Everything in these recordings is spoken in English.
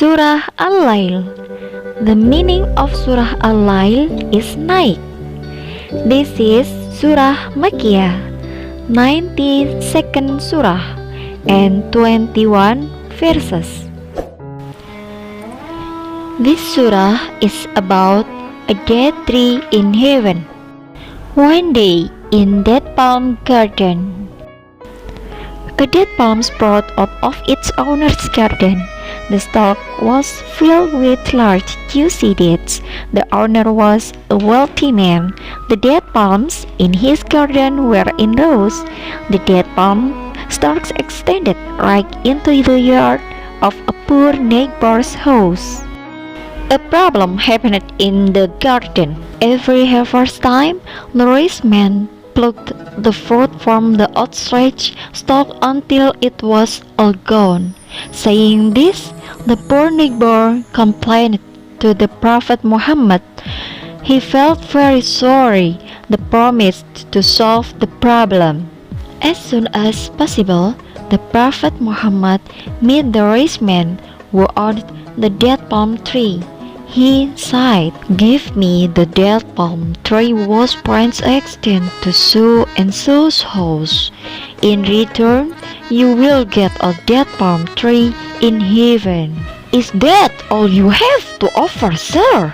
Surah Al-Lail. The meaning of Surah Al-Lail is night. This is Surah Makkiyah, 92nd Surah and 21 verses. This surah is about a dead tree in heaven. One day, in that palm garden, a dead palm sprout out of its owner's garden. The stalk was filled with large, juicy dates. The owner was a wealthy man. The dead palms in his garden were in rows. The dead palm stalks extended right into the yard of a poor neighbor's house. A problem happened in the garden. Every harvest time, the rich man plucked the fruit from the outstretched stalk until it was all gone. Saying this, the poor neighbor complained to the Prophet Muhammad. He felt very sorry. They promised to solve the problem. As soon as possible, the Prophet Muhammad met the rich man who owned the dead palm tree. He sighed, "Give me the dead palm tree whose branch extend to so and so's house. In return, you will get a dead palm tree in heaven." "Is that all you have to offer, sir?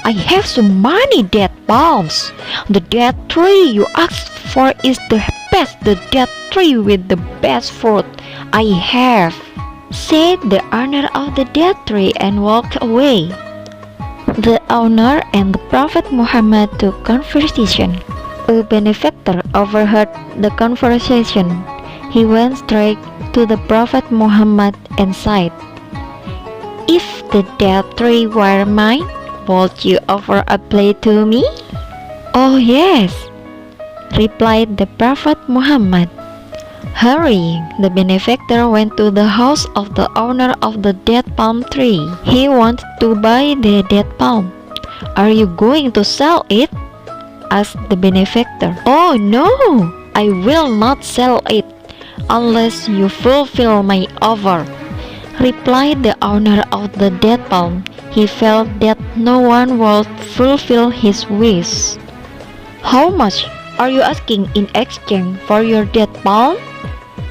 I have so many dead palms. The dead tree you asked for is the dead tree with the best fruit I have," said the owner of the dead tree and walked away. The owner and the Prophet Muhammad took conversation. A benefactor overheard the conversation. He went straight to the Prophet Muhammad and said, "If the dead tree were mine, would you offer a plate to me?" "Oh yes," replied the Prophet Muhammad. Hurrying, the benefactor went to the house of the owner of the dead palm tree. He wanted to buy the dead palm. "Are you going to sell it?" asked the benefactor. "Oh no, I will not sell it unless you fulfill my offer," replied the owner of the dead palm. He felt that no one would fulfill his wish. "How much are you asking in exchange for your dead palm?"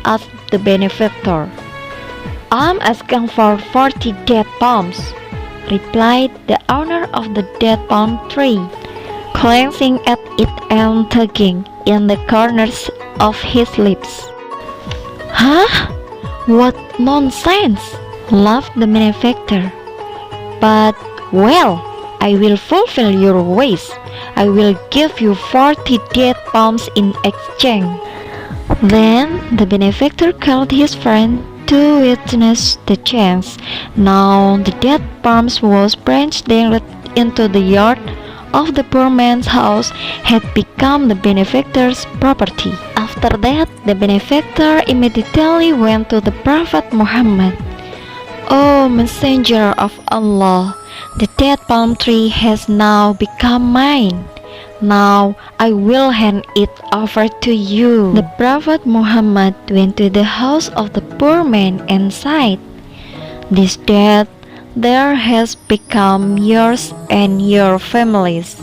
asked the benefactor. "I'm asking for 40 dead palms," replied the owner of the dead palm tree, glancing at it and tugging in the corners of his lips. "Huh? What nonsense!" laughed the benefactor. "But, well, I will fulfill your wish. I will give you 40 dead palms in exchange." Then the benefactor called his friend to witness the change. Now the dead palms whose branch directly into the yard of the poor man's house had become the benefactor's property. After that, the benefactor immediately went to the Prophet Muhammad. "O Messenger of Allah, the dead palm tree has now become mine. Now I will hand it over to you." The Prophet Muhammad went to the house of the poor man and said, "This death there has become yours and your family's."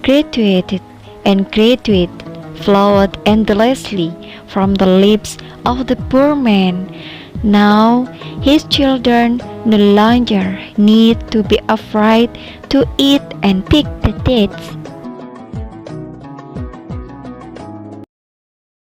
Gratitude and gratitude flowed endlessly from the lips of the poor man. Now his children no longer need to be afraid to eat and pick the dates.